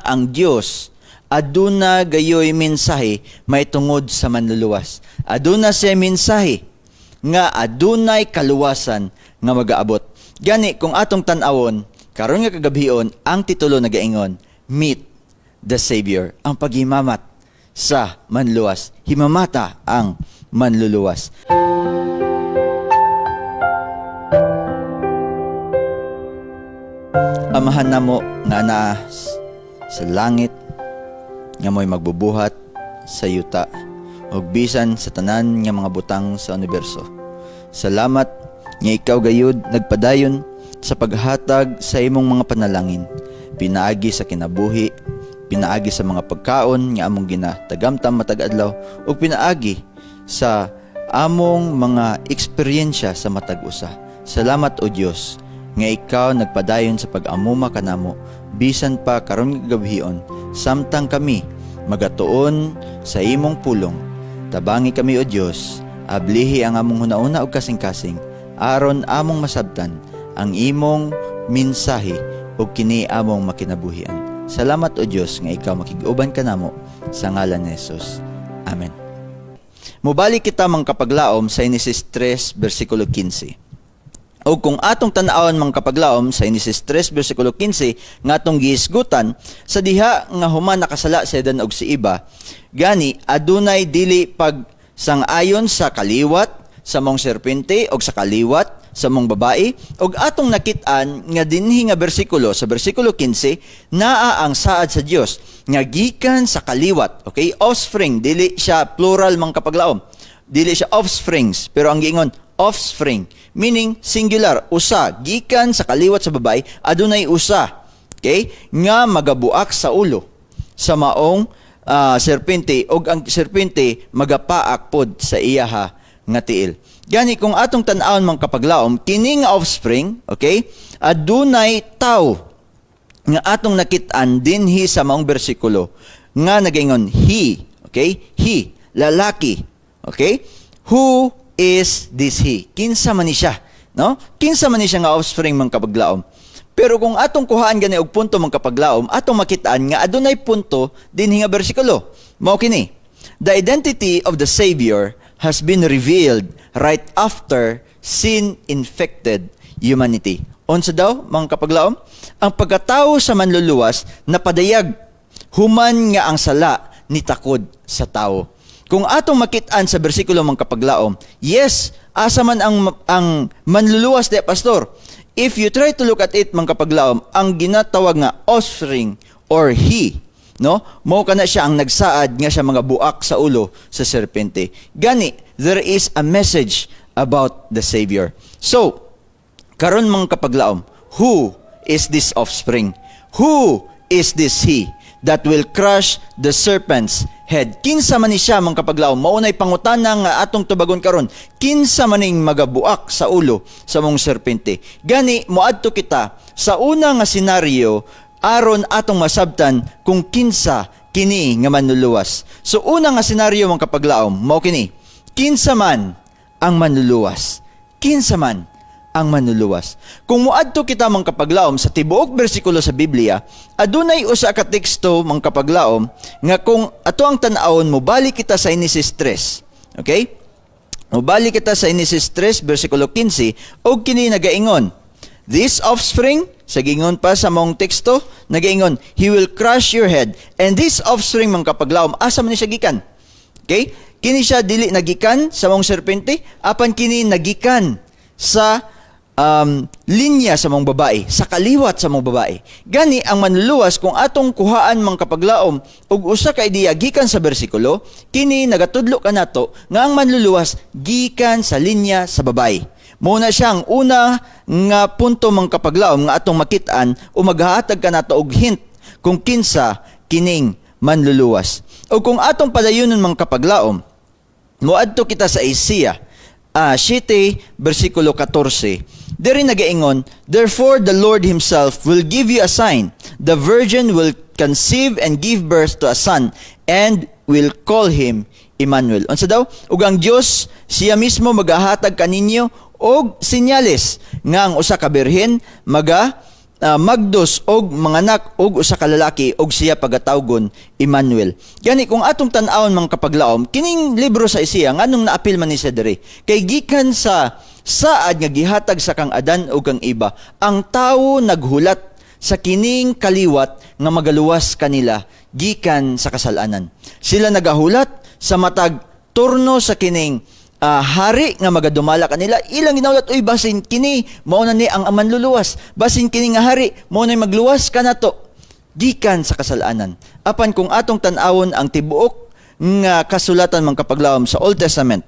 ang Dios aduna gayoy mensahe may tungod sa manluluwas. Aduna siya mensahe nga adunay kaluwasan nga magaabot. Gani kung atong tan-awon karon nga kagabhion ang titulo nagaingon, Meet the Savior, ang paghimamat sa manluwas. Himamata ang manluluwas. Amahan namo nga naa sa langit nga mo'y magbubuhat sa yuta ug bisan sa tanan nga mga butang sa universo. Salamat nga ikaw gayud nagpadayon sa paghatag sa imong mga panalangin, pinaagi sa kinabuhi, pinaagi sa mga pagkaon nga among ginatagamtam matag adlaw ug pinaagi sa among mga eksperyensya sa matag usa. Salamat o Dios nga ikaw nagpadayon sa pag-amuma kanamo bisan pa karon nga gabhion samtang kami magatuon sa imong pulong. Tabangi kami o Dios, ablihi ang among hunauna ug kasing-kasing aron among masabtan ang imong mensahe ug kini among makinabuhian. Salamat o Dios nga ikaw makig-uban kanamo sa ngalan ni Jesus. Amen. Mubalik kita mangkapaglaom sa Genesis 3 bersikulo 15. O kung atong tan-awon mang kapaglaom sa Genesis 3 bersikulo 15 nga atong gihisgutan sa diha nga human nakasala si Adan og si Eva, gani adunay dili pag sang-ayon sa kaliwat sa mong serpente og sa kaliwat sa mong babae, og atong nakit-an nga dinhi nga bersikulo sa bersikulo 15 naa ang saad sa Dios nga gikan sa kaliwat. Okay, offspring, dili siya plural mang kapaglaom, dili siya offsprings, pero ang giingon offspring, meaning singular, usa, gikan sa kaliwat sa babae, adunay usa, okay, nga magabuak sa ulo sa maong serpente, og ang serpente magapaak pod sa iyaha nga tiil. Gani kung atong tan-awon mang kapaglaom, kining offspring, okay, adunay tawo nga atong nakit-an dinhi sa maong bersikulo nga nagaingon he, okay, he, lalaki, okay, who is this he? Kinsa man ni siya, no? Kinsa man ni siya nga offspring mang kapaglaom. Pero kung atong kuhaan gani og punto mang kapaglaom, atong makitaan nga adunay punto dinhi nga bersikulo. Mao kini. The identity of the Savior has been revealed right after sin-infected humanity. Unsa daw mga kapaglaom? Ang pagkatao sa manluluwas napadayag human nga ang sala ni takod sa tao. Kung atong makit-an sa bersikulo mga kapaglaom, yes, asa man ang manluluwas de pastor. If you try to look at it mga kapaglaom, ang ginatawag nga offspring or he, no? Mao kana siya ang nagsaad nga siya mga buak sa ulo sa serpente. Gani, there is a message about the Savior. So, karon mga kapaglaom, who is this offspring? Who is this he that will crush the serpent's head? Kinsa man ni siya mga kapaglaom? Maunay pangutana nga atong tubagon karon. Kinsa maning magabuak sa ulo sa mong serpente? Gani moadto kita sa una nga senaryo aron atong masabtan kung kinsa kini nga manluluwas. So una nga senaryo mga kapaglaom, mao kini. Kinsa man ang manluluwas? Kinsa man ang manluluwas? Kung moadto kita mga kapaglaom sa tibuok bersikulo sa Biblia, adunay usa ka teksto mga kapaglaom nga kung ato ang tan-awon mo balik kita sa Genesis 3. Okay? Mobalik kita sa Genesis 3 bersikulo 15 og kini nagaingon, this offspring, sa gingon pa sa mong teksto, nagaingon, he will crush your head. And this offspring mga kapaglaom, asa man ni siya gikan? Okay? Kini siya dili nagikan sa mong serpente, apan kini nagikan sa linya sa mong babae, sa kaliwat sa mong babae. Gani ang manluluwas kung atong kuhaan mang kapaglaom ug usa ka ideya gikan sa bersikulo, kini nagatudlo kanato nga ang manluluwas gikan sa linya sa babae. Muna siyang una nga punto mang kapaglaom nga atong makit-an o maghahatag kanato og hint kung kinsa kining manluluwas. O kung atong padayunon mang kapaglaom, moadto kita sa Isaiah 7 bersikulo 14. Diri nagaingon, therefore the Lord himself will give you a sign. The virgin will conceive and give birth to a son and will call him Emmanuel. Unsa daw? Ug ang Dios siya mismo magahatag kaninyo og senyales nga ang usa ka birhen magdos og manganak og usa ka lalaki og siya pagatawgon Emmanuel. Gani kung atong tan-awon mga kapaglaom, kining libro sa Isaiah nganong naapil man ni siya diri. Kay gikan sa saad nga gihatag sa kang Adan o kang Iba, ang tawo naghulat sa kining kaliwat nga magaluwas kanila gikan sa kasalanan. Sila nagahulat sa matag turno sa kining hari nga magadumala kanila. Ilang ginaulat, uy, basin kini mao na ni ang manluluwas, basin kini nga hari mao na magluwas kanato gikan sa kasalanan. Apan kung atong tan-awon ang tibuok nga kasulatan mga kapaglaom sa Old Testament,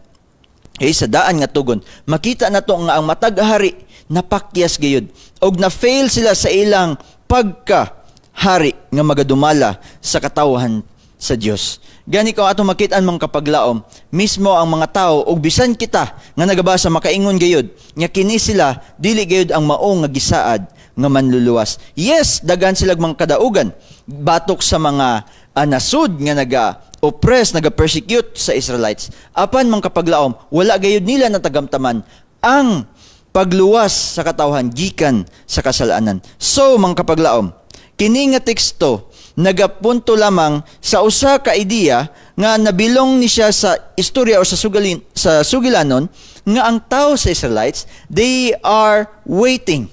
sa daan nga tugon, makita nato nga ang matag hari napakyas gayud og na-fail sila sa ilang pagka-hari nga magadumala sa katawhan sa Dios. Gani ko atong makitaan mga kapaglaom, mismo ang mga tao ug bisan kita nga nagabasa makaingon gayud nga kini sila dili gayud ang mao nga gisaad nga manluluwas. Yes, daghan sila mga kadaugan batok sa mga nasud nga naga-oppress, naga-persecute sa Israelites. Apan mga kapaglaom, wala gayud nila natagamtaman ang pagluwas sa katawhan gikan sa kasalanan. So mga kapaglaom, kini nga teksto nagapunto lamang sa usa ka ideya nga nabilong ni siya sa istorya o sa sugilanon nga ang tao sa Israelites, they are waiting.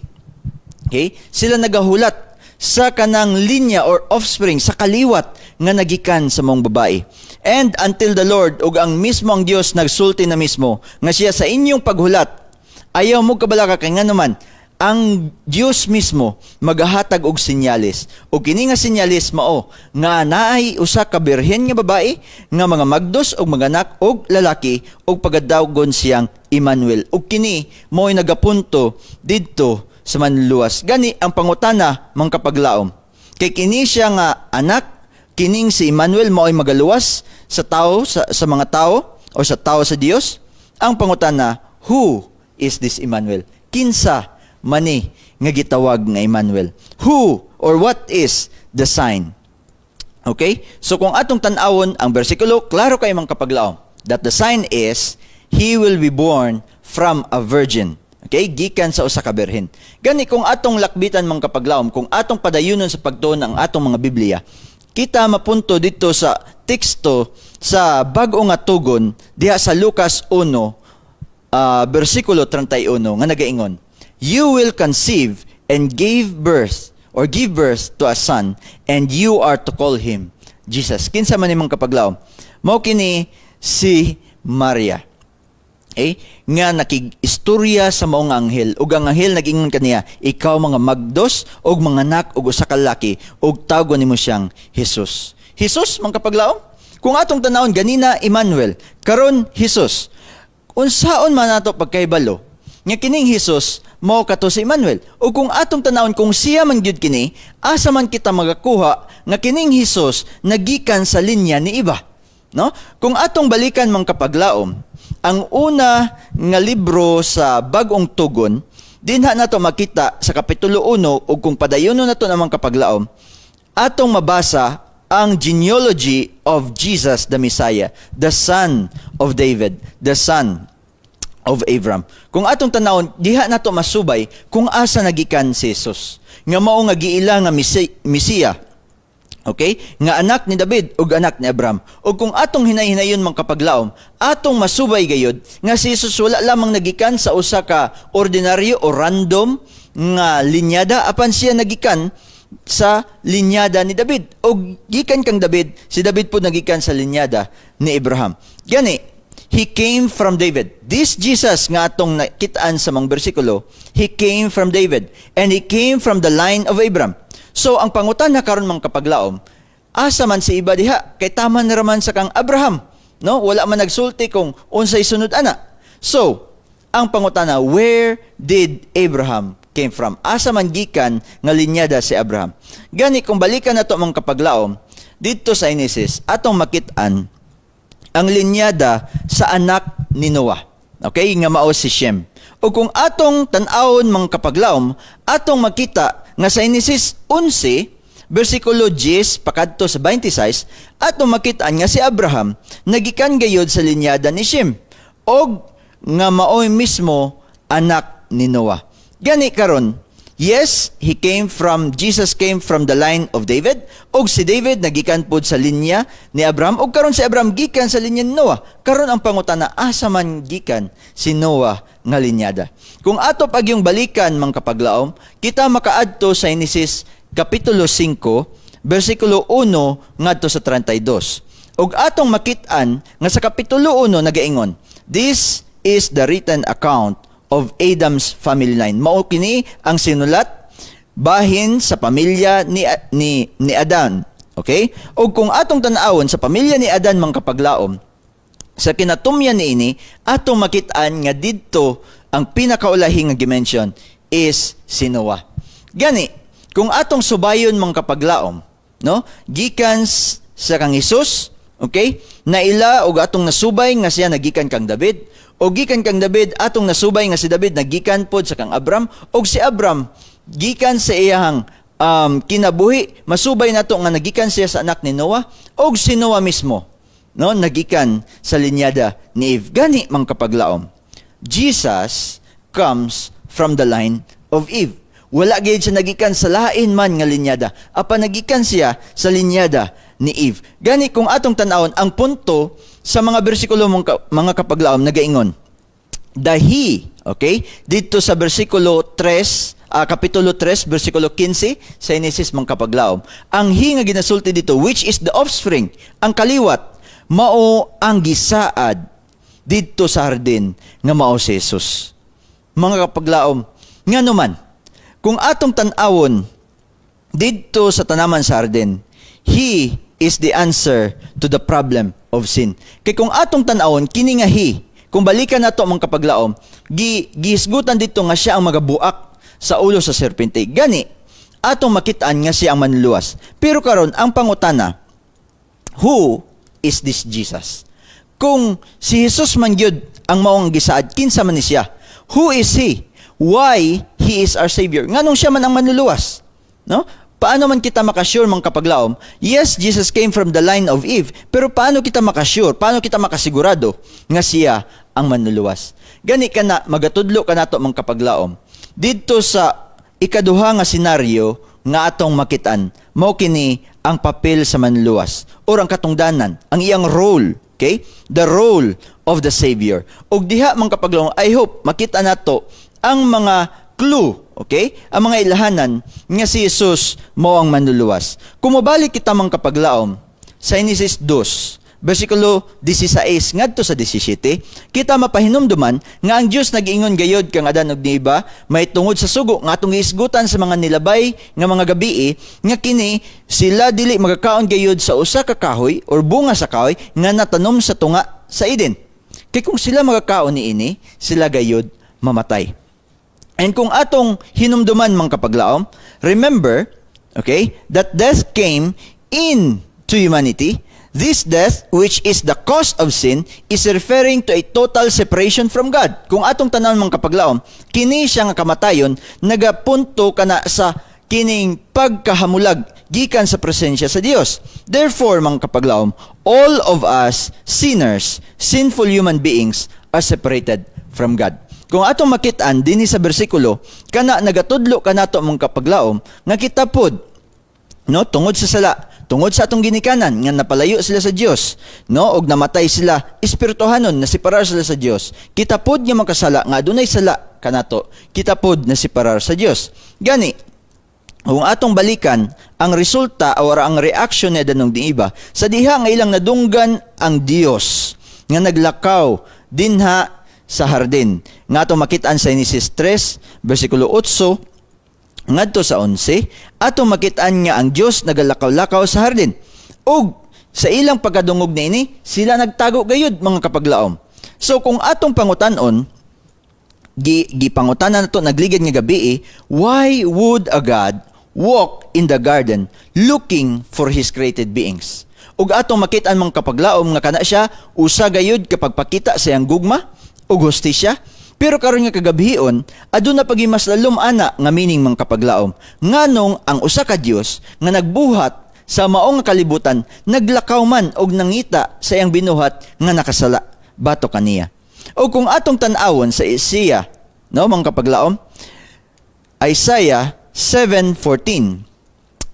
Okay? Sila nagahulat sa kanang linya or offspring sa kaliwat nga nagikan sa mong babae. And until the Lord ug ang mismo ang Dios nagsulti na mismo nga siya sa inyong paghulat, ayaw mo kabalaka kay nga naman ang Dios mismo magahatag og sinyalis. O kini nga sinyalis mao nga naay usa ka birhen nga babae nga mga magdos og maganak og lalaki og pagadawgon siyang Emmanuel. O kini mo'y nagapunto didto sa manluluwas. Gani ang pangutana mga kapaglaom. Kay kini siya nga anak, kining si Emmanuel mo'y magaluwas sa tao sa mga tao o sa tao sa Dios. Ang pangutana, who is this Emmanuel? Kinsa mani nga gitawag nga Emmanuel? Who or what is the sign? Okay? So kung atong tan-awon ang bersikulo, klaro kay mga kapaglaom that the sign is he will be born from a virgin. Okay? Gikan sa usa ka birhen. Gani kung atong lakbitan mga kapaglaom, kung atong padayunon sa pagtuon ang atong mga Biblia, kita mapunto dito sa teksto sa bag-o nga tugon diha sa Lucas 1 bersikulo 31 nga nagaingon, you will conceive and give birth to a son, and you are to call him Jesus. Kinsa man imong kapaglaom? Mao kini si Maria. Nga nakig-istorya sa maong anghel, ug ang anghel nag-ingon kaniya, ikaw mga magdos og manganak og usa ka lalaki ug tawgon nimo siyang Jesus. Jesus mga kapaglaom? Kung atong tanawon ganina Emmanuel, karon Jesus. Unsaon man nato pagkahibalo nga kining Jesus mao kato si Emmanuel? O kung atong tanawon kung siya man gyud kini, asa man kita magakuha nga kining Jesus nagikan sa linya ni iba? No? Kung atong balikan mga kapaglaom, ang una nga libro sa Bag-ong Tugon, dinha nato makita sa kapitulo 1 ug kung padayonon nato namang kapaglaom, atong mabasa ang genealogy of Jesus the Messiah, the son of David, the son of Abraham. Kung atong tanawon, diha nato masubay kung asa nagikan si Jesus. Nga mao nga giila nga Mesiya. Okay? Nga anak ni David ug anak ni Abraham. O kung atong hinay-hinayon mga kapaglaom, atong masubay gayud nga si Jesus wala lamang nagikan sa usa ka ordinaryo o random nga linyada, apan siya nagikan sa linyada ni David. O gikan kang David, si David po nagikan sa linyada ni Abraham. Gani, he came from David. This Jesus nga atong nakitaan sa mga bersikulo, he came from David and he came from the line of Abraham. So ang pangutan na karon mga kapaglaom, asa man si iba diha kay tama na raman sa kang Abraham, no? Wala man nagsulti kung unsay sunod ana. So, ang pangutana, where did Abraham came from? Asa man gikan nga linyada si Abraham? Gani kung balikan nato mga kapaglaom, dito sa Genesis atong makit-an ang linyada sa anak ni Noah. Okay, nga mao si Shem. O kung atong tan-awon mga kapaglaom, atong makita nga sa Genesis 11, bersikulo 10 pakadto sa 26, atong makita-an nga si Abraham nagikan gayod sa linyada ni Shem og nga maoy mismo anak ni Noah. Gani karon Yes, Jesus came from the line of David, og si David nagikan pod sa linya ni Abraham, og karon si Abraham gikan sa linya ni Noah. Karon ang pangutana, asa man gikan si Noah nga linyada? Kung ato pag yung balikan mga kapaglaom, kita makaadto sa Genesis Kapitulo 5, versikulo 1 ngadto sa 32. Og atong makit-an nga sa Kapitulo 1 nagaingon, this is the written account of Adam's family line. Mao kini ang sinulat bahin sa pamilya ni Adan. Okay? O kung atong tan-awon sa pamilya ni Adan mga kapaglaom, sa kinatumyan niini, atong makit-an nga didto ang pinakaulahi nga dimension is si Noah. Gani, kung atong subayon mga kapaglaom, no? Gikan sa kang Hesus, okay? Naila og atong nasubay nga siya nagikan kang David. O gikan kang David, atong nasubay nga si David, nagikan pod sa kang Abram. O si Abram, gikan sa iyang kinabuhi, masubay nato nga nagikan siya sa anak ni Noah. O si Noah mismo, no, nagikan sa linyada ni Eve. Gani, mga kapaglaom, Jesus comes from the line of Eve. Wala gayud siya nagikan sa lain man nga linyada. Apa nagikan siya sa linyada ni Eve. Gani, kung atong tanawon, ang punto sa mga bersikulo mga kapaglaom nagaingon, the he, okay? Dito sa bersikulo 3, kapitulo 3, bersikulo 15 sa Genesis mga kapaglaom. Ang he nga ginasulti dito, which is the offspring, ang kaliwat, mao ang gisaad dito sa hardin nga mao si Jesus. Mga kapaglaom, nga naman, kung atong tanawon dito sa tanaman sa hardin, he is the answer to the problem of sin. Kay kung atong tan-awon kini nga he, kung balikan nato mga kapaglaom, gihisgutan dito nga siya ang magabuak sa ulo sa serpente. Gani, atong makitaan nga siya ang manluwas. Pero karon ang pangutana, who is this Jesus? Kung si Jesus man gyud ang maong gisaad, kinsa man ni siya? Who is he? Why he is our Savior? Nganong siya man ang manluluwas? No? Paano man kita makasure mga kapaglaom? Yes, Jesus came from the line of Eve. Pero paano kita makasure? Paano kita makasigurado nga siya ang manluluwas? Gani ka na, magatudlo ka nato mga kapaglaom. Dito sa ikaduha nga senaryo nga atong makitaan, mao kini ang papel sa manluluwas or ang katungdanan, ang iyang role. Okay? The role of the Savior. Og diha mga kapaglaom, I hope makita nato ang mga clue, okay? Ang mga ilahanan nga si Jesus mo ang manluluwas. Kung mabalik kita mga kapaglaom sa Genesis 2, versikulo 16 ngadto sa 17, kita mapahinumduman nga ang Dios nag-ingon gayod kang Adan ug Eva may tungod sa sugo nga atong isgutan sa mga nilabay nga mga gabii nga kini sila dili magakaon gayod sa usa ka kahoy or bunga sa kahoy nga natanom sa tunga sa Eden. Kay kung sila magakaon niini, sila gayod mamatay. And kung atong hinumduman mga kapaglaom, remember, okay, that death came into humanity. This death, which is the cause of sin, is referring to a total separation from God. Kung atong tanan mga kapaglaom, kini siya nga kamatayon, nagapunto kana sa kining pagkahamulag gikan sa presensya sa Dios. Therefore, mga kapaglaom, all of us sinners, sinful human beings, are separated from God. Kung atong makitaan dinhi sa bersikulo, kana nagatudlo kanato mga kapaglaom nga kita pod, no, tungod sa sala, tungod sa atong ginikanan nga napalayo sila sa Dios, no, og namatay sila espirituhanon na separar sila sa Dios. Kita pod nga makasala nga adunay sala kanato, kita pod na separar sa Dios. Gani, kung atong balikan ang resulta o ang reaction ni Adan ug ni Eva sa diha nga ilang nadunggan ang Dios nga naglakaw dinha sa hardin. Nga atong makitaan sa Genesis 3, versikulo 8, ngadto sa 11, atong makitaan nga ang Dios nagalakaw-lakaw sa hardin. Og sa ilang pagkadungog na ini, sila nagtago gayud mga kapaglaom. So kung atong pangutan-on, gipangutanan nato nagligid nga gabi, why would a God walk in the garden looking for His created beings? Og atong makitaan mga kapaglaom nga kana siya usa gayud kapag pakita sa iyang gugma o hustisya. Pero karon nga kagabihion, aduna pagi mas lalom ana nga meaning mga kapaglaom. Nganong ang usa ka Dios nga nagbuhat sa maong kalibutan, naglakaw man og nangita sa iyang binuhat nga nakasala bato kaniya. O kung atong tan-awon sa Isaiah, no mga kapaglaom, Isaiah 7:14.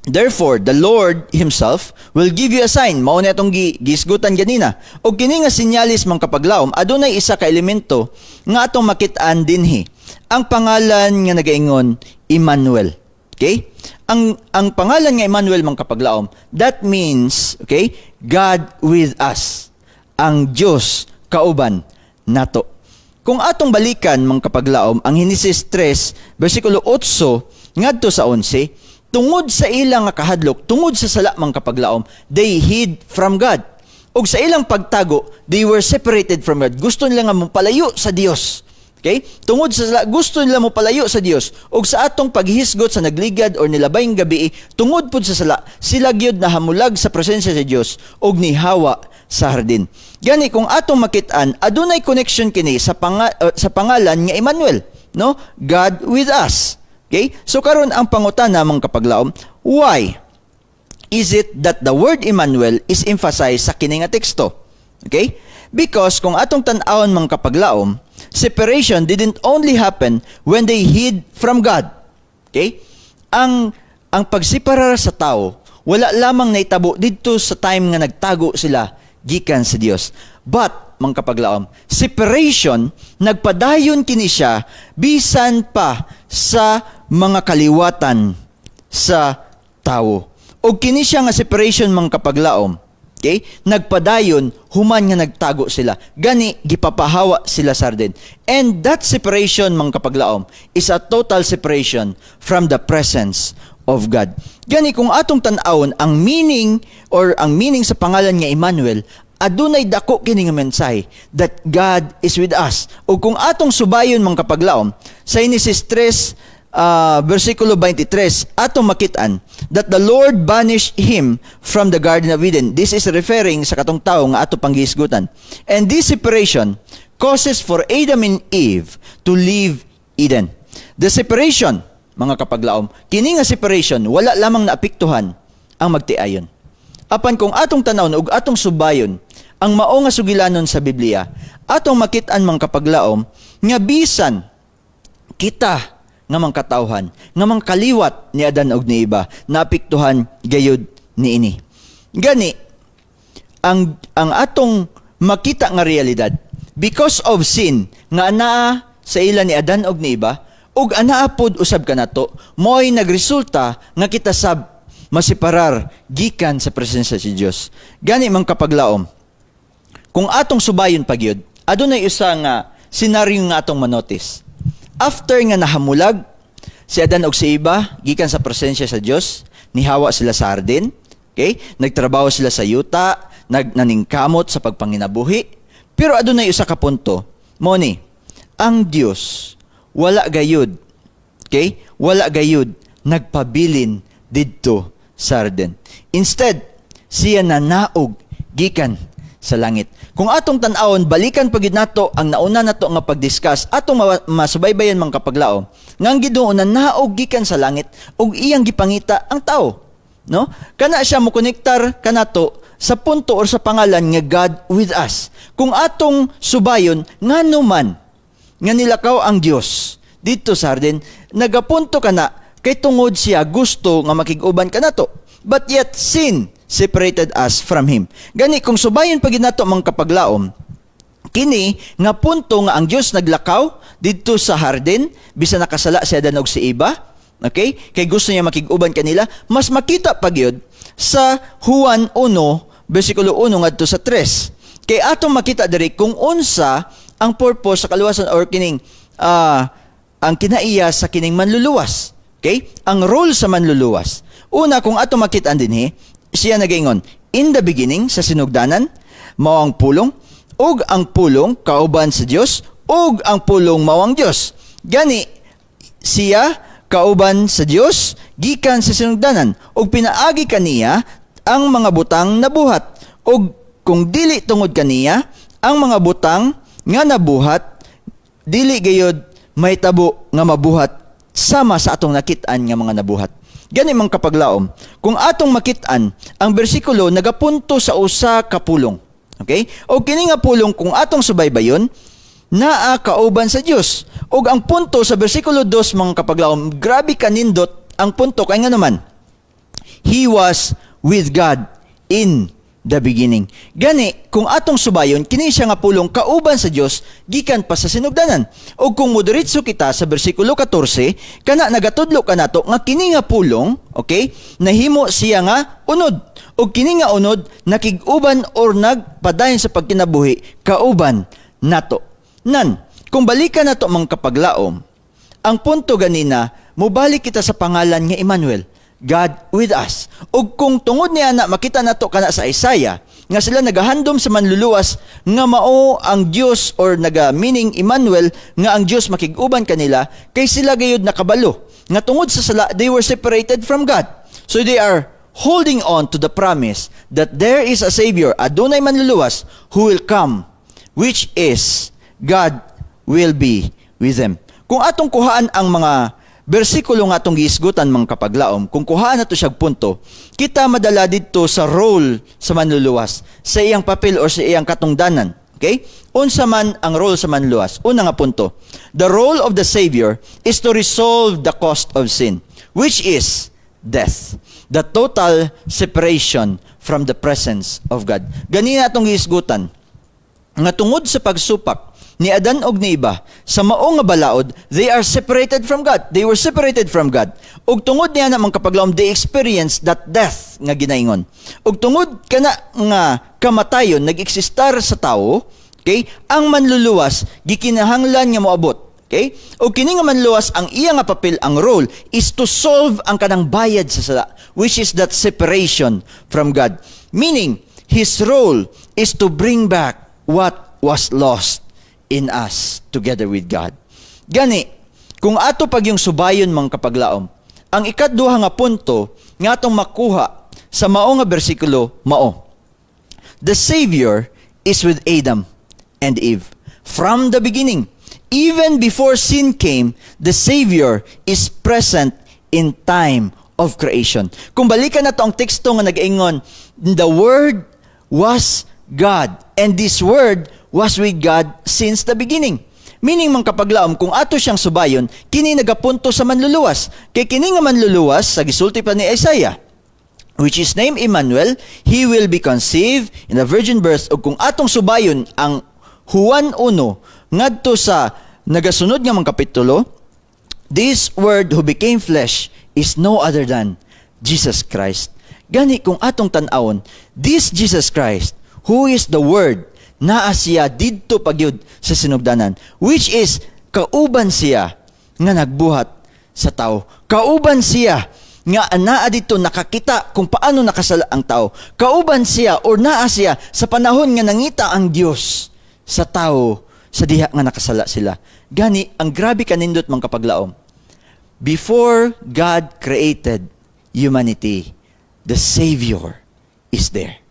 Therefore, the Lord Himself will give you a sign. Mao na itong gisgutan ganina. O kini nga sinyalis mang kapaglaom, adunay isa ka elemento nga atong makit-an dinhi. Ang pangalan nga nagaingon, Emmanuel. Okay? Ang pangalan nga Emmanuel mang kapaglaom, that means, okay, God with us. Ang Diyos kauban nato. Kung atong balikan mang kapaglaom, ang Genesis 3, versikulo 8, ngadto sa 11, tungod sa ilang nga kahadlok, tungod sa sala mang kapaglaom, they hid from God. Og sa ilang pagtago, they were separated from God. Gusto nila nga mopalayo sa Dios. Okay? Tungod sa sala, gusto nila mopalayo sa Dios. Og sa atong paghisgot sa nagligad or nilabayng gabi, tungod pud sa sala, sila gyud nahamulag sa presensya sa Dios og nihawa sa hardin. Gani kung atong makit-an, adunay connection kini sa pangalan nga Emmanuel, no? God with us. Okay? So karon ang pangutana mong kapaglaom, why is it that the word Emmanuel is emphasized sa kini nga teksto? Okay? Because kung atong tan-awon mang kapaglaom, separation didn't only happen when they hid from God. Okay? Ang pagseparar sa tao, wala lamang naitabo dito sa time nga nagtago sila gikan sa Dios. But mang kapaglaom, separation nagpadayon kini siya bisan pa sa mga kaliwatan sa tao. O kini siya nga separation mang kapaglaom, okay? Nagpadayon human nga nagtago sila. Gani gipapahawa sila sa hardin. And that separation mang kapaglaom is a total separation from the presence of God. Gani kung atong tan-awon ang meaning sa pangalan nga Emmanuel, adunay dako kini nga mensahe that God is with us. O kung atong subayon mang kapaglaom sa Genesis 3 versikulo 23, atong makit-an that the Lord banished him from the Garden of Eden. This is referring sa katong tao nga ato panggihisgutan. And this separation causes for Adam and Eve to leave Eden. The separation, mga kapaglaom, kini nga separation wala lamang naapektuhan ang magtiayon. Apan kung atong tanawon ug atong subayon ang mao nga sugilanon sa Biblia, atong makit-an mga kapaglaom nga bisan kita nga mga katawhan, nga mga kaliwat ni Adan og ni Eva, naapektuhan gayud niini. Gani, ang atong makita nga realidad, because of sin, nga anaa sa ila ni Adan og ni Eva, ug anaa pod usab kanato, mo'y nagresulta nga kita sab masiparar gikan sa presensya si Dios. Gani mga kapaglaom, kung atong subayon pagyud, adunay usa nga senaryo nga atong manotice. After nga nahamulag si Adan og si Eva gikan sa presensya sa Dios, nihawa sila sa hardin, okay? Nagtrabaho sila sa yuta, naningkamot sa pagpanginabuhi. Pero adunay usa ka punto, mo ni, ang Dios wala gayud, okay? Wala gayud nagpabilin didto sa hardin. Instead, siya nanaog gikan sa langit. Kung atong tan-awon, balikan pagid nato ang nauna nato nga pag-discuss, atong masubaybayan mang kapaglaom, nga ang Ginoo naog gikan sa langit ug iyang gipangita ang tao, no? Kana siya mo konektar kanato sa punto or sa pangalan nga God with us. Kung atong subayon ngano man nga nilakaw ang Dios dito sa hardin, nagapunto kana kay tungod siya gusto nga makig-uban kanato. But yet sin separated us from Him. Gani, kung subayon pagid nato mga kapaglaom, kini nga punto nga ang Dios naglakaw dito sa hardin, bisan nakasala si Adan og si Eva, okay? Kay gusto niya makig-uban kanila, mas makita pagyud sa Juan 1, versikulo 1 ngadto sa 3. Kay atong makita diri kung unsa ang purpose sa kaluwasan or kining ang kinaiya sa kining manluluwas. Okay? Ang role sa manluluwas. Una, kung atong makita dinhi, siya nagaingon, in the beginning, sa sinugdanan, mao ang pulong, ug ang pulong kauban sa Dios, ug ang pulong mao ang Dios. Gani, siya kauban sa Dios, gikan sa sinugdanan, ug pinaagi kaniya ang mga butang nabuhat, ug kung dili tungod kaniya, ang mga butang nga nabuhat, dili gayud may tabo nga mabuhat sama sa atong nakit-an nga mga nabuhat. Gani mang kapaglaom, kung atong makit-an, ang bersikulo nagapunto sa usa ka pulong. Okay? O kini nga pulong kung atong subaybayon, naa kauban sa Dios. O ang punto sa versikulo 2 mga kapaglaom, grabe kanindot ang punto kay nga naman. He was with God in the beginning. Gani, kung atong subayon, kini siya nga pulong kauban sa Dios gikan pa sa sinugdanan. O kung moderitso kita sa bersikulo 14, kana nagatudlo kanato nga kini nga pulong, okay, nahimo siya nga unod. O kini nga unod nakig-uban or nagpadayon sa pagkinabuhi kauban nato. Nan, kung balikan nato mga kapaglaom, ang punto ganina, mubalik kita sa pangalan nga Emmanuel, God with us. Ug kung tungod niya na makita nato kana sa Isaiah nga sila nagahandom sa manluluwas nga mao ang Dios or naga-meaning Emmanuel nga ang Dios makig-uban kanila kay sila gayud nakabalo nga tungod sa sala they were separated from God. So they are holding on to the promise that there is a Savior, adunay manluluwas who will come, which is God will be with them. Kung atong kuhaan ang mga bersikulo nga atong giisgutan mga kapaglaom, kung kuhaan nato siya punto, kita madala dito sa role sa manluluwas, sa iyang papel o sa iyang katungdanan. Okay? Unsa man ang role sa manluluwas? Una nga punto, the role of the Savior is to resolve the cost of sin, which is death. The total separation from the presence of God. Ganina atong giisgutan, nga tungod sa pagsupak ni Adan og ni Eva sa mao nga balaod, they are separated from God. They were separated from God. Ug tungod niya na mga kapaglaom, they experienced that death nga ginaingon. Ug tungod kana nga kamatayon nag-eksistar sa tawo, okay? Ang manluluwas gikinahanglan nga moabot. Okay? Ug kini nga manluwas ang iya nga papel, ang role is to solve ang kanang bayad sa sala, which is that separation from God. Meaning, his role is to bring back what was lost in us together with God. Gani, kung ato pag yung subayon mga kapaglaom, ang ikaduha nga punto nga atong makuha sa mao nga bersikulo mao. The Savior is with Adam and Eve from the beginning. Even before sin came, the Savior is present in time of creation. Kung balikan nato ang teksto nga nag-ingon, the Word was God, and this Word was with God since the beginning. Meaning mga kapaglaom, kung ato siyang subayon, kini nagapunto sa manluluwas. Kay kini nga manluluwas, sa gisulti pa ni Isaiah, which is named Emmanuel, he will be conceived in a virgin birth. O kung atong subayon ang Juan 1, ngadto sa nagasunod nga mga kapitulo, this Word who became flesh is no other than Jesus Christ. Gani kung atong tan-awon, this Jesus Christ, who is the Word, naa siya didto pagyud sa sinugdanan, which is kauban siya nga nagbuhat sa tao. Kauban siya nga anaa dito nakakita kung paano nakasala ang tao. Kauban siya or naa siya sa panahon nga nangita ang Dios sa tao sa diha nga nakasala sila. Gani ang grabe kanindot mga kapaglaom. Before God created humanity, the Savior is there.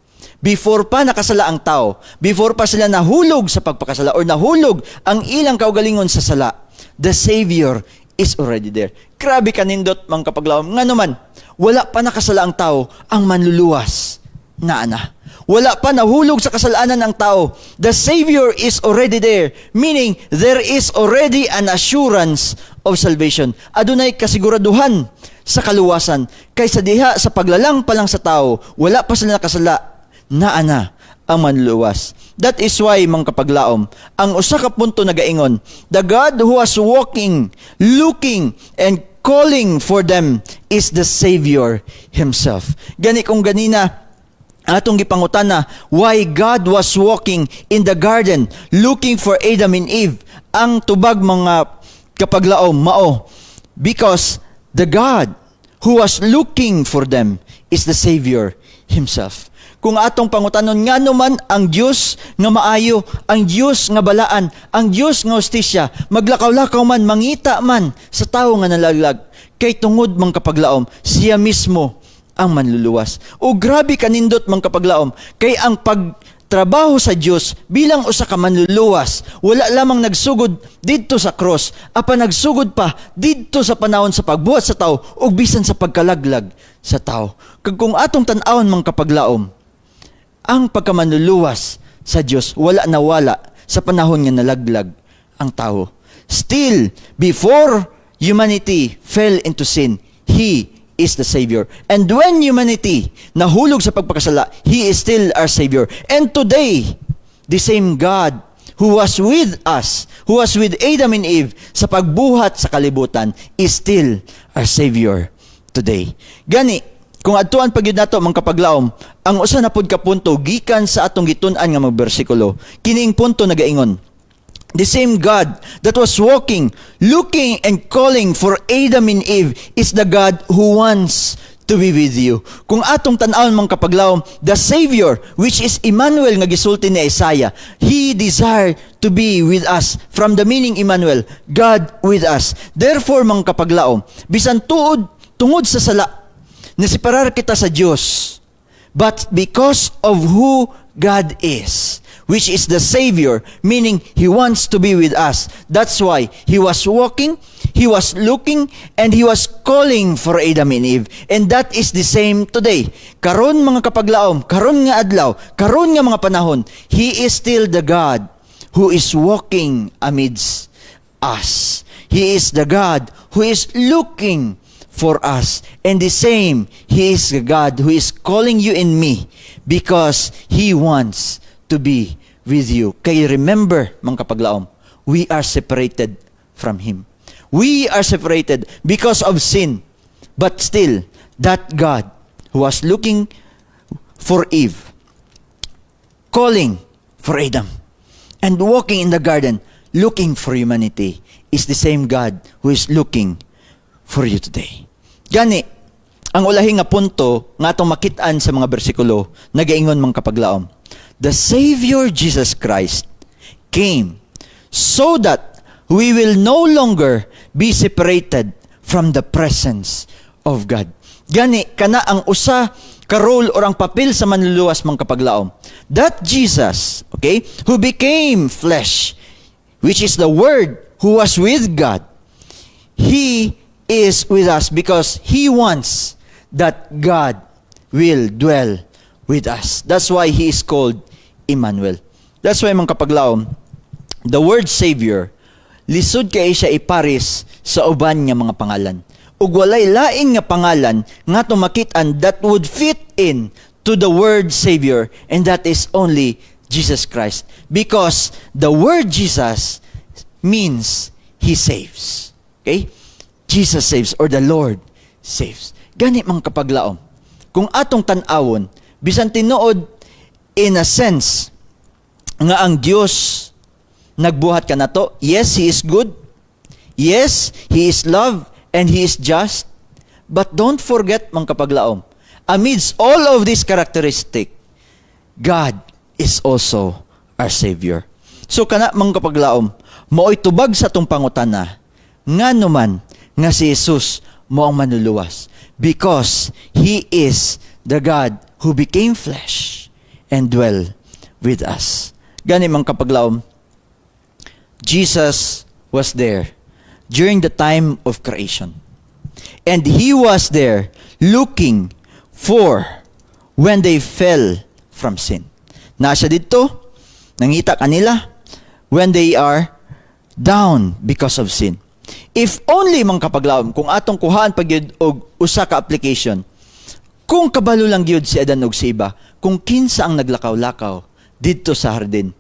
Before pa nakasala ang tao, before pa sila nahulog sa pagpakasala or nahulog ang ilang kaugalingon sa sala, the Savior is already there. Grabe kanindot mga kapaglaom. Nga naman, wala pa nakasala ang tao, ang manluluwas na ana. Wala pa nahulog sa kasalanan ng tao. The Savior is already there. Meaning, there is already an assurance of salvation. Adunay kasiguraduhan sa kaluwasan. Kaysa diha sa paglalang pa lang sa tao, wala pa sila nakasala, naana ang manluluwas. That is why, mga kapaglaom, ang usa ka punto nagaingon, the God who was walking, looking, and calling for them is the Savior Himself. Gani kung ganina, atong gipangutana, why God was walking in the garden, looking for Adam and Eve, ang tubag mga kapaglaom, mao, because the God who was looking for them is the Savior Himself. Kung atong pangutanon nga naman ang Dios nga maayo, ang Dios nga balaan, ang Dios nga hustisya, maglakaw-lakaw man, mangita man sa tawo nga nalaglag, kay tungod mang kapaglaom, siya mismo ang manluluwas. O grabe kanindot mang kapaglaom, kay ang pagtrabaho sa Dios bilang usa ka manluluwas, wala lamang nagsugod didto sa cross, apan nagsugod pa didto sa panahon sa pagbuhat sa tao ug bisan sa pagkalaglag sa tao. Kag kung atong tan-awon mang kapaglaom, ang pagkamanluluwas sa Diyos, wala na wala sa panahon nga nalaglag ang tao. Still, before humanity fell into sin, He is the Savior. And when humanity nahulog sa pagpakasala, He is still our Savior. And today, the same God who was with us, who was with Adam and Eve sa pagbuhat sa kalibutan, is still our Savior today. Gani, kung adtuan pagyud nato mga kapaglaom, ang usa na pud ka punto gikan sa atong gitun-an nga mga bersikulo, kining punto nagaingon, the same God that was walking, looking, and calling for Adam and Eve is the God who wants to be with you. Kung atong tan-awon mga kapaglaom, the Savior, which is Emmanuel nga gisulti ni Isaiah, He desired to be with us. From the meaning Emmanuel, God with us. Therefore mga kapaglaom, bisan tungod sa sala, nasiparar kita sa Diyos. But because of who God is, which is the Savior, meaning He wants to be with us. That's why He was walking, He was looking, and He was calling for Adam and Eve. And that is the same today. Karon mga kapaglaom, karon nga adlaw, karon nga mga panahon, He is still the God who is walking amidst us. He is the God who is looking for us. And the same, He is the God who is calling you and me because He wants to be with you. Kaya remember, mga kapaglaom, we are separated from Him. We are separated because of sin. But still, that God who was looking for Eve, calling for Adam, and walking in the garden, looking for humanity, is the same God who is looking for you today. Gani, ang ulahi nga punto nga atong makit-an sa mga bersikulo, nagaingon mga kapaglaom, the Savior Jesus Christ came so that we will no longer be separated from the presence of God. Gani, kana ang usa ka role or ang papel sa manluluwas mga kapaglaom. That Jesus, okay, who became flesh, which is the Word who was with God, He is with us because He wants that God will dwell with us. That's why He is called Emmanuel. That's why mga kapaglaom, the word Savior, lisod kay siya iparis sa uban nga mga pangalan. Ug walay laing nga pangalan nga tumakit-an that would fit in to the word Savior, and that is only Jesus Christ. Because the word Jesus means He saves. Okay? Jesus saves, or the Lord saves. Gani mga kapaglaom, kung atong tan-awon, bisan tinuod in a sense nga ang Dios nagbuhat ka nato, yes, He is good, yes, He is love, and He is just, but don't forget mga kapaglaom, amidst all of these characteristics, God is also our Savior. So kana mga kapaglaom, mao'y tubag sa tong pangutana, nga naman nga si Jesus mo ang manluluwas, because He is the God who became flesh and dwell with us. Gani mga kapaglaom, Jesus was there during the time of creation. And He was there looking for when they fell from sin. Nasa dito, nangita kanila when they are down because of sin. If only mga kapaglaom, kung atong kuhaan pag yun og usa ka application, kung kabalo lang yun si Adan og si Eva, kung kinsa ang naglakaw-lakaw dito sa hardin,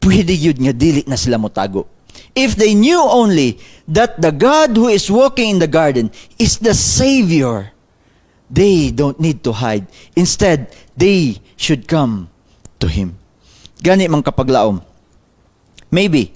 pwede yun nga dili na sila motago. If they knew only that the God who is walking in the garden is the Savior, they don't need to hide. Instead, they should come to Him. Gani mga kapaglaom, maybe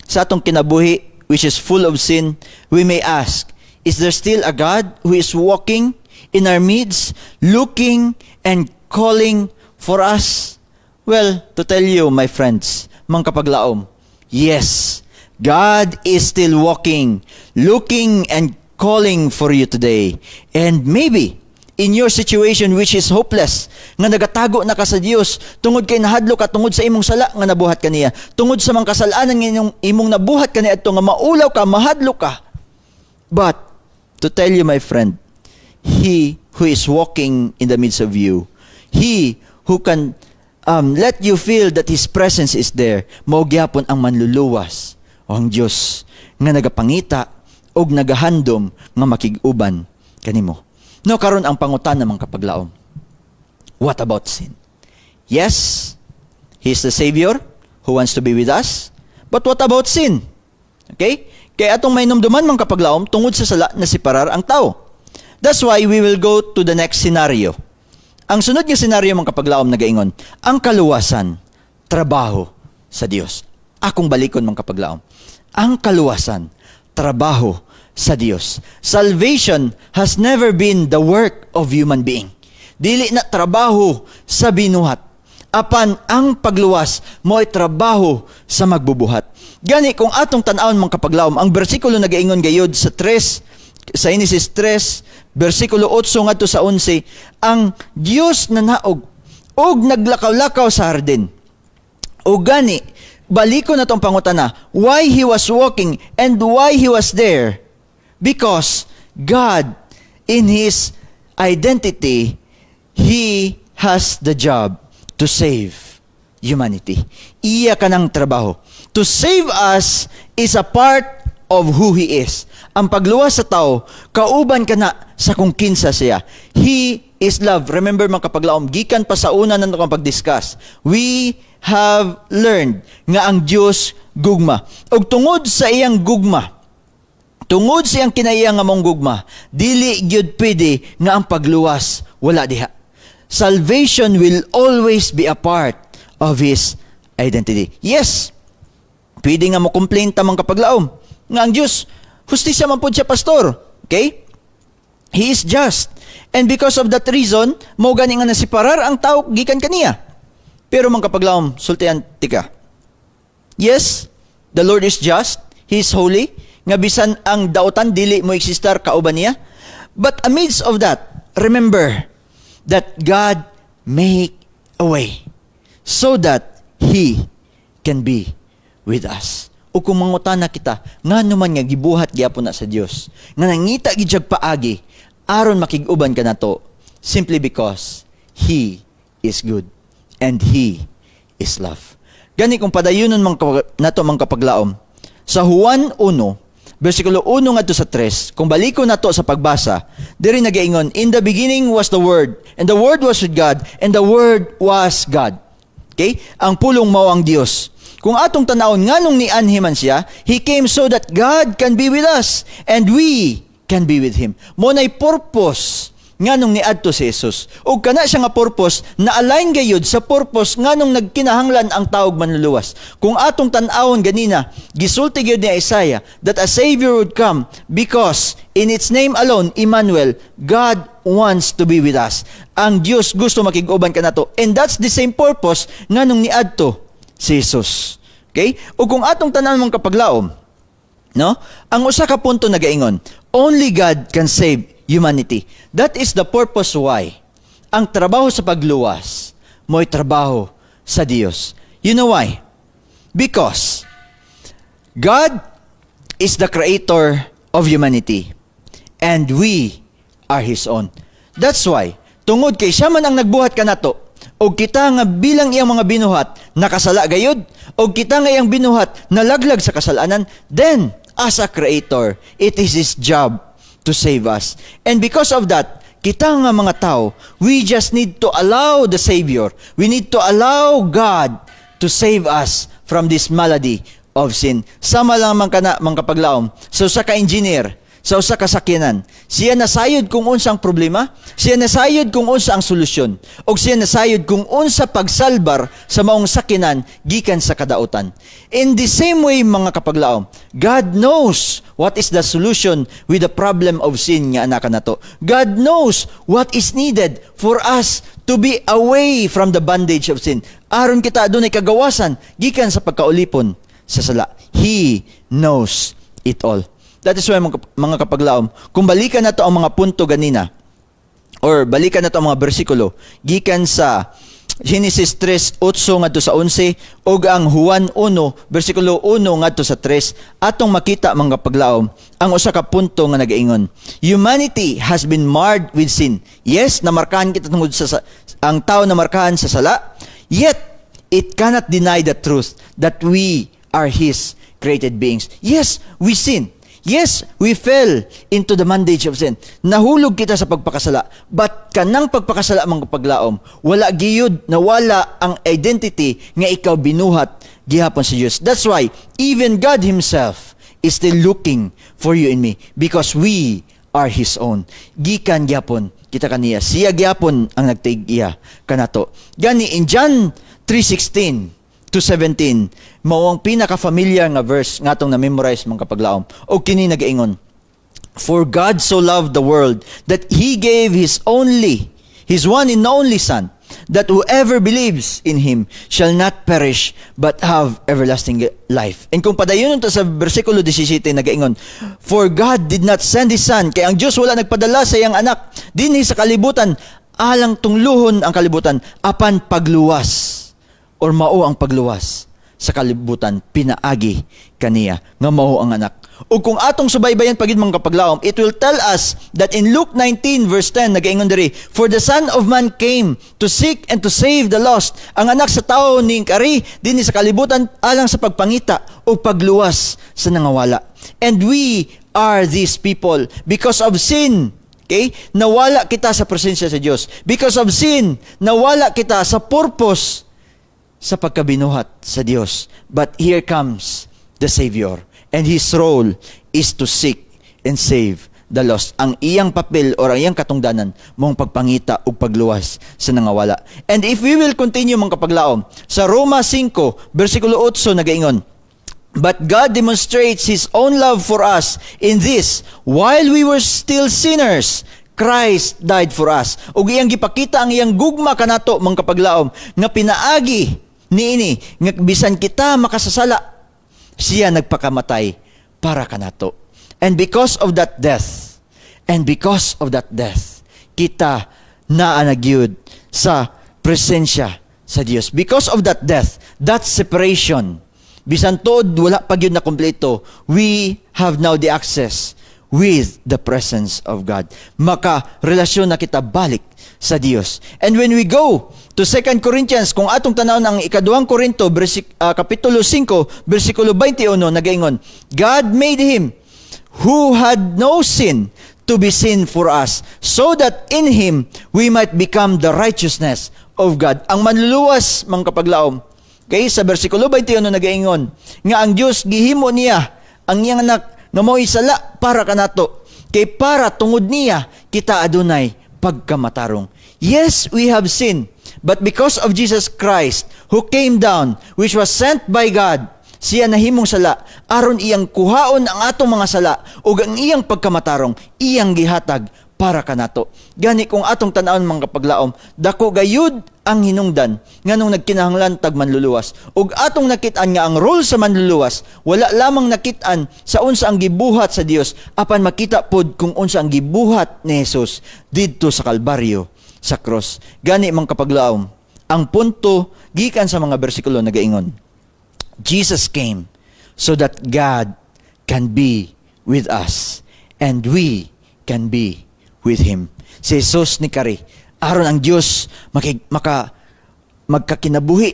sa atong kinabuhi which is full of sin, we may ask, is there still a God who is walking in our midst, looking and calling for us? Well, to tell you, my friends, mga kapaglaom, yes, God is still walking, looking and calling for you today. And maybe, in your situation which is hopeless, nga nagatago na ka sa Dios, tungod kay nahadlo ka, tungod sa imong sala nga nabuhat kaniya, tungod sa mga kasalanan nga imong nabuhat kaniya adto nga maulaw ka, mahadlo ka. But to tell you, my friend, He who is walking in the midst of you, He who can let you feel that His presence is there, mao gyapon ang manluluwas o ang Dios nga nagapangita og nagahandom nga makig-uban kanimo. No, karon ang pangutan namang kapaglaom. What about sin? Yes, He is the Savior who wants to be with us. But what about sin? Okay? Kaya atong may numduman mang kapaglaom tungod sa sala na siparar ang tao. That's why we will go to the next scenario. Ang sunod nga scenario mang kapaglaom nagaingon, ang kaluwasan, trabaho sa Dios. Akong balikon mang kapaglaom. Ang kaluwasan, trabaho sa Dios. Salvation has never been the work of human being. Dili na trabaho sa binuhat. Apan ang pagluwas mo ay trabaho sa magbubuhat. Gani kung atong tan-awon mga kapaglaom, ang bersikulo nagaingon gayud sa Genesis 3, bersikulo 8 ngadto sa 11, ang Dios nanaog og naglakaw-lakaw sa hardin. O gani, baliko na tong pangutana, why He was walking and why He was there? Because God, in His identity, He has the job to save humanity. Iya ka ng trabaho. To save us is a part of who He is. Ang pagluwas sa tao, kauban ka na sa kung kinsa siya. He is love. Remember mga kapaglaom, gikan pa sa una na itong pag-discuss. We have learned nga ang Diyos gugma. Og tungod sa iyang gugma, tungod sa iyang kinaiya nga mong gugma, dili gyud pwede nga ang pagluwas wala diha. Salvation will always be a part of His identity. Yes, pwede nga mo complain tamang kapaglaom nga ang Diyos, hustisya man pud siya, pastor. Okay? He is just. And because of that reason, mo gani nga nasiparar ang tao gikan kaniya. Pero mga kapaglaom, sultian tika. Yes, the Lord is just. He is holy. Nga bisan ang dautan dili mo eksistar kauban niya. But amidst of that, remember that God make a way so that He can be with us. O kung mangutana kita, nga naman nga gibuhat gyapon na sa Dios, nga nangita gidyag paagi, aron makig-uban ka nato, simply because He is good and He is love. Gani kung padayunon nato mang kapaglaom, sa Juan 1, versikulo 1 ngadto sa 3, kung baliko nato sa pagbasa, diri nagaingon, in the beginning was the Word, and the Word was with God, and the Word was God. Okay? Ang pulong mao ang Dios. Kung atong tanawon nganong nianhi man siya, He came so that God can be with us, and we can be with Him. Mo nay purpose nganong niadto si Jesus. Ug kana siya nga purpose na align gayud sa purpose nganong nagkinahanglan ang tawag manluluwas. Kung atong tan-awon ganina, gisulti gyud ni Isaiah that a Savior would come because in its name alone, Emmanuel, God wants to be with us. Ang Dios gusto makig-uban kanato, and that's the same purpose nganong niadto si Jesus. Okay? Ug kung atong tan-awon mong kapaglaom, no? Ang usa ka punto nagaingon, only God can save humanity. That is the purpose why ang trabaho sa pagluwas mo'y trabaho sa Dios. You know why? Because God is the creator of humanity and we are His own. That's why, tungod kay siya man ang nagbuhat kanato, o kita nga bilang iyang mga binuhat nakasala gayud, o kita nga iyang binuhat nalaglag sa kasalanan, then as a creator, it is His job to save us. And because of that, kita nga mga tao, we just need to allow the Savior. We need to allow God to save us from this malady of sin. Sama lang man kana mga kapaglaom, sa usa ka engineer, sa usa ka sakyanan, siya nasayod kung unsa ang problema, siya nasayod kung unsa ang solusyon, o siya nasayod kung unsa pagsalbar sa maong sakyanan gikan sa kadautan. In the same way mga kapaglaom, God knows what is the solution with the problem of sin nga anaka nato. God knows what is needed for us to be away from the bondage of sin. Aron kita adunay kagawasan gikan sa pagkaulipon sa sala. He knows it all. That is why mga kapaglaom, kung balikan na to ang mga punto ganina, or balikan na to ang mga bersikulo, gikan sa Genesis 3:8 ngadto sa 11, o ang Juan 1, bersikulo 1 ngadto sa 3, atong makita mga kapaglaom, ang usa ka punto nga nagaingon. Humanity has been marred with sin. Yes, namarkahan kita tungod sa ang tao na markahan sa sala, yet it cannot deny the truth that we are His created beings. Yes, we sin. Yes, we fell into the bondage of sin. Nahulog kita sa pagpakasala. But kanang pagpakasala mga paglaom, wala giyud, nawala ang identity nga ikaw binuhat gihapon sa Diyos. That's why even God Himself is still looking for you and me because we are His own. Gikan gihapon kita kaniya. Siya gihapon ang nagtig iya kanato. Gani in John 3:16 to 17, mao ang pinaka-familiar nga verse nga atong na-memorize mga kapaglaom. O kini nagaingon, "For God so loved the world that He gave His one and only Son, that whoever believes in Him shall not perish but have everlasting life." And kung padayon to sa versikulo 17 nagaingon, "For God did not send His Son," kay ang Dios wala nagpadala sa iyang anak dinhi sa kalibutan alang tungluhon ang kalibutan apan pagluwas or mao ang pagluwas sa kalibutan, pinaagi kaniya nga mao ang anak. O kung atong subaybayan pagid mga kapaglaom, it will tell us that in Luke 19 verse 10 nagaingon diri, "For the Son of Man came to seek and to save the lost." Ang anak sa tao ning kari dinhi sa kalibutan alang sa pagpangita o pagluwas sa nangawala. And we are these people because of sin. Okay? Nawala kita sa presensya sa Dios. Because of sin, nawala kita sa purpose sa pagkabinuhat sa Diyos. But here comes the Savior. And His role is to seek and save the lost. Ang iyang papel o ang iyang katungdanan mong pagpangita o pagluwas sa nangawala. And if we will continue mga kapaglaom, sa Roma 5, versikulo 8, nagaingon, "But God demonstrates His own love for us in this, while we were still sinners, Christ died for us." Ug iyang gipakita ang iyang gugma kanato mga kapaglaom nga pinaagi niini nga bisan kita makasasala, siya nagpakamatay para kanato. And because of that death, kita naanagyud sa presensya sa Dios. Because of that death, that separation, bisan tuod wala pa gyud na kompleto, we have now the access with the presence of God. Maka-relasyon na kita balik sa Dios. And when we go to 2 Corinthians, kung atong tanawon ang ikaduhang Korinto, kapitulo 5, versikulo 21, nagaingon, "God made Him who had no sin to be sin for us, so that in Him we might become the righteousness of God." Ang manluluwas, mga kapaglaom, kay sa versikulo 21 nagaingon, nga ang Dios gihimo niya ang iyang anak nga mao'y sala para kanato, kay para tungod niya kita adunay pagkamatarong. Yes, we have sinned, but because of Jesus Christ, who came down, which was sent by God, siya nahimong sala, aron iyang kuhaon ang atong mga sala, ug ang iyang pagkamatarong, iyang gihatag para kanato. Gani kung atong tan-awon mga kapaglaom, dako gayud ang hinungdan nganong nagkinahanglan tag manluluwas. Ug atong nakit-an nga ang role sa manluluwas, wala lamang nakit-an sa unsa ang gibuhat sa Dios, apan makita pod kung unsa ang gibuhat ni Jesus didto sa Kalbaryo, sa cross. Gani mga kapaglaom, ang punto gikan sa mga bersikulo nagaingon, Jesus came so that God can be with us and we can be with Him. Si Jesus ni kari, aron ang Dios magkakinabuhi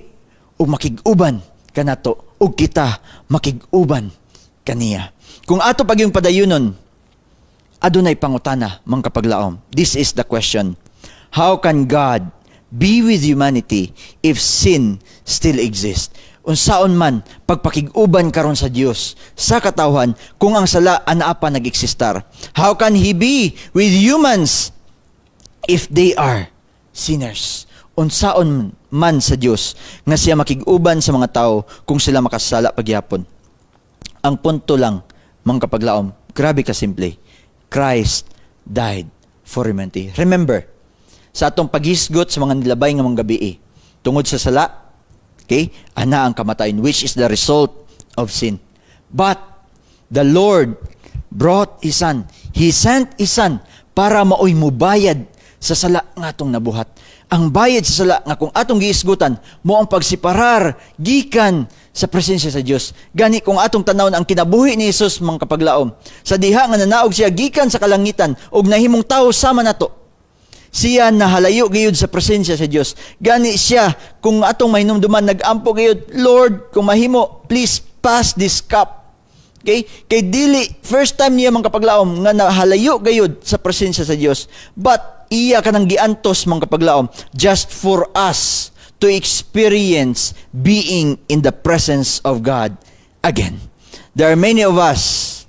o makig-uban kanato o kita makig-uban kaniya. Kung ato pag yung padayunon, adunay pangutana mga kapaglaom. This is the question. How can God be with humanity if sin still exists? Unsaon man pagpakig-uban karon sa Dios sa katawhan kung ang sala anaa pa nag-eksistar? How can He be with humans if they are sinners? Unsaon man sa Dios nga siya makig-uban sa mga tao kung sila makasala pagyapon? Ang punto lang, mga kapaglaom, grabe ka simple. Christ died for humanity. Remember, sa atong paghisgot sa mga nilabay nga mga gabi, tungod sa sala, okay, ana ang kamatayon, which is the result of sin. But the Lord brought His Son. He sent His Son para maoy mubayad sa sala nga atong nabuhat. Ang bayad sa sala nga kung atong giisgutan, mo ang pagsiparar gikan sa presensya sa Dios. Gani kung atong tanawon ang kinabuhi ni Jesus mga kapaglaom, sa diha nga nanaog siya gikan sa kalangitan ug nahimong tawo sama nato, siya nahalayo gayud sa presensya sa Dios. Gani siya kung atong mahinumduman nag-ampo gayud, Lord, kung mahimo, please pass this cup Okay? Kay dili first time niya man kapaglaom nga nahalayo gayud sa presensya sa Dios. But iya kanang giantos man kapaglaom just for us to experience being in the presence of God again. There are many of us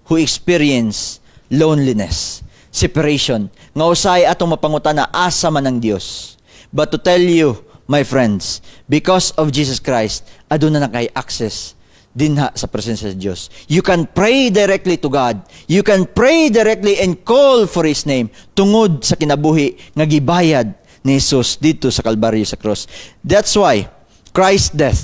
who experience loneliness, separation, nga usay atong mapangutana asa man ang Dios. But to tell you, my friends, because of Jesus Christ, aduna na kay access dinha sa presensya sa Diyos. You can pray directly to God. You can pray directly and call for His name tungod sa kinabuhi nga gibayad ni Jesus dito sa Kalbaryo sa cross. That's why Christ's death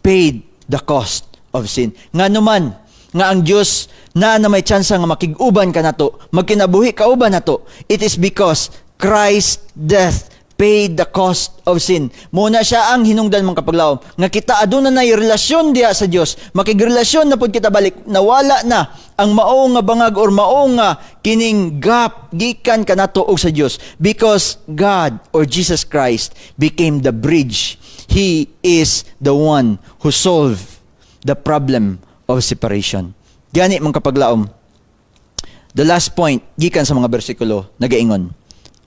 paid the cost of sin. Nga naman, nga ang Diyos na may tsansa nga makig-uban ka nato, magkinabuhi ka uban nato, it is because Christ's death paid the cost of sin. Muna siya ang hinungdan mong kapaglaom. Nga kita aduna na relasyon diya sa Dios. Makigrelasyon na pud kita balik. Nawala na ang mao nga bangag or mao nga kining gap gikan kanato og sa Dios. Because God or Jesus Christ became the bridge. He is the one who solved the problem of separation. Gani mong kapaglaom. The last point gikan sa mga bersikulo nagaingon.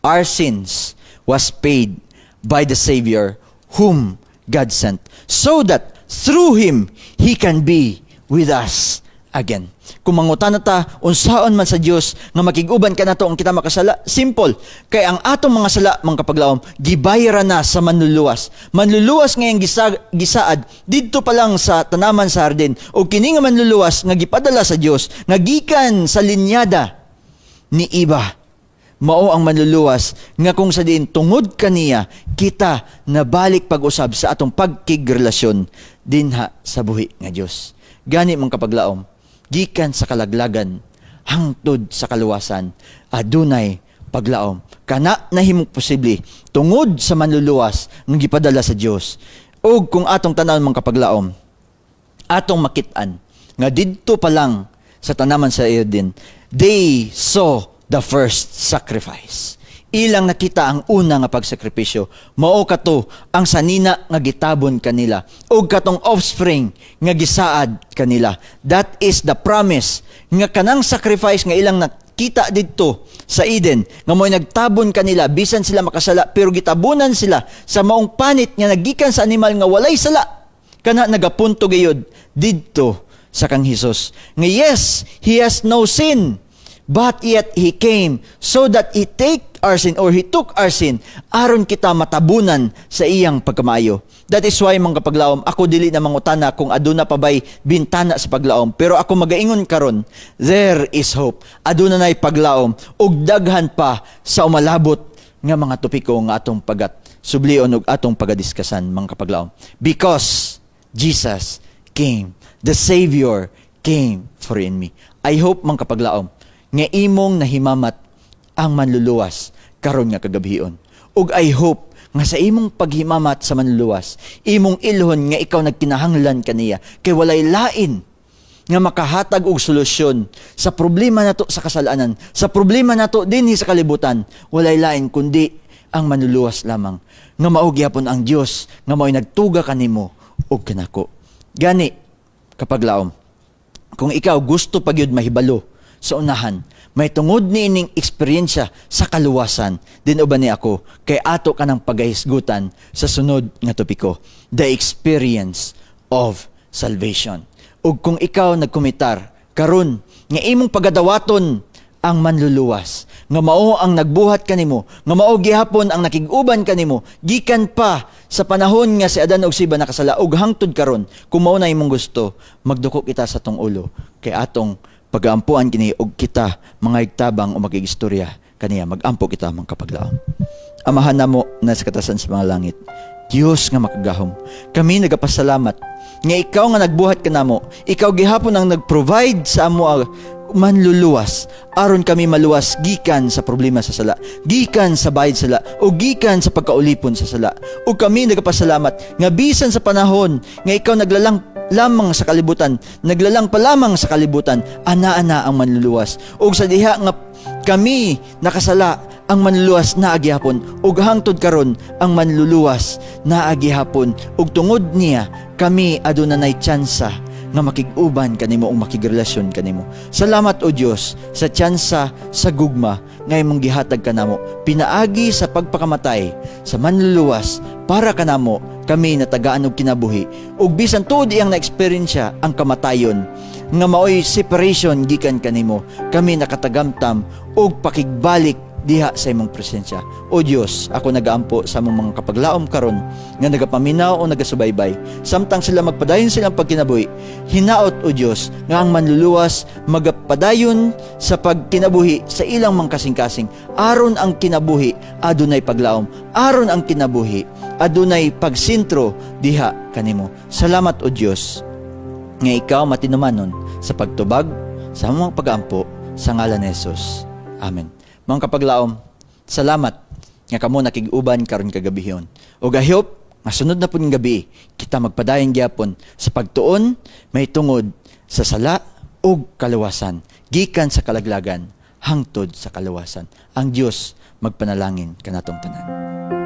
Our sins was paid by the Savior whom God sent, so that through Him, He can be with us again. Kung mangutan ta unsaon man sa Dios nga makig-uban ka nato ang kita makasala, simple. Kay ang atong mga sala mga kapaglaom gibayran na sa manluluwas. Manluluwas ngayong gisaad didto pa lang sa tanaman sa hardin o kini nga manluluwas nga gipadala sa Dios nga gikan sa linyada ni iba. Mao ang manluluwas nga kung sa diin tungod kaniya kita nabalik pag-usab sa atong pagkigrelasyon dinha sa buhi nga Dios. Gani man kapaglaom gikan sa kalaglagan hangtod sa kaluwasan adunay paglaom. Kana nahimong posible tungod sa manluluwas nga gipadala sa Dios. Ug kung atong tan-awon man kapaglaom atong makit-an nga didto pa lang sa tanaman sa Eden they saw the first sacrifice. Ilang nakita ang una nga pagsakripisyo. Mao kato ang sanina nga gitabon kanila ug katong offspring nga gisaad kanila. That is the promise nga kanang sacrifice nga ilang nakita didto sa Eden nga mo'y nagtabon kanila bisan sila makasala pero gitabunan sila sa maong panit nga nagikan sa animal nga walay sala. Kana nagapunto gayud didto sa kang Hesus. Nga yes, He has no sin. But yet He came so that He took our sin aron kita matabunan sa iyang pagkamaayo. That is why mga kapaglaom, ako dili na mangutana kung aduna pa bay bintana sa paglaom. Pero ako magaingon karon, there is hope. Aduna nay paglaom ug daghan pa sa umalabot nga mga topiko nga atong sublion ug atong pagadiskasan mga kapaglaom. Because Jesus came, the Savior came for in me. I hope mga kapaglaom nga imong nahimamat ang manluluwas karon nga kagabhion. Ug I hope nga sa imong paghimamat sa manluluwas, imong ilhon nga ikaw nagkinahanglan kaniya kay walay lain nga makahatag og solusyon sa problema nato sa kasalanan, sa problema nato dinhi sa kalibutan, walay lain kundi ang manluluwas lamang. Nga mao gyapon ang Dios nga mao'y nagtuga kanimo og kanako. Gani kapaglaom, kung ikaw gusto pagyud mahibalo sa unahan, may tungod ni ining eksperyensya sa kaluwasan, din uban ni ako, kay ato ka ng pagahisgutan sa sunod nga topiko, the experience of salvation. Ug kung ikaw nagkomitar, karon nga imong pagadawaton ang manluluwas, nga mao ang nagbuhat kanimo, nga mao gihapon ang nakig-uban kanimo, gikan pa sa panahon nga si Adan ug si Eva nakasala, ug hangtod karon, kung mao na imong gusto, magduko kita sa tong ulo, kay atong pag-aampuan kini og kita mga igtabang o magigistorya kaniya mag-ampo kita mga kapaglaom. Amahan namo na sa katasan sa mga langit, Dios nga makagahom, kami nagapasalamat nga ikaw nga nagbuhat kanamo, ikaw gihapon ang nagprovide sa amo manluluwas aron kami maluwas gikan sa problema sa sala, gikan sa bayad sala o gikan sa pagkaulipon sa sala. O kami nagapasalamat nga bisan sa panahon nga ikaw naglalang lamang sa kalibutan, naglalang pa lamang sa kalibutan, ana-ana ang manluluwas. Ug sa diha nga kami nakasala, ang manluluwas na agihapon, ug hangtod karon ang manluluwas na agihapon, ug tungod niya kami adunay tsansa nga makig-uban kanimo o makigrelasyon kanimo. Salamat o Dios sa tsansa sa gugma nga imong gihatag kanamo pinaagi sa pagpakamatay sa manluluwas para kanamo kami natagaan og kinabuhi ug bisan tuod iyang na-experience ang kamatayon nga maoy separation gikan kanimo kami nakatagamtam og pakigbalik diha sa imong presensya. O Dios, ako nagaampo sa among mga kapaglaom karon nga nagapaminaw o nagasubaybay samtang sila magpadayon silang pagkinabuhi. Hinaot o Dios nga ang manluluwas magapadayon sa pagkinabuhi sa ilang mga kasing-kasing aron ang kinabuhi adunay paglaom, aron ang kinabuhi adunay pagsintro diha kanimo. Salamat o Dios nga ikaw matinumanon sa pagtubag sa among pag-ampo sa ngalan ni Jesus. Amen. Mga kapaglaom, salamat nga kamo nakig-uban karon kagabihon. O gahiyop, nga sunod na pud gabi, kita magpadayon gyapon sa pagtuon may tungod sa sala ug kaluwasan, gikan sa kalaglagan hangtod sa kaluwasan. Ang Dios magpanalangin kanatong tanan.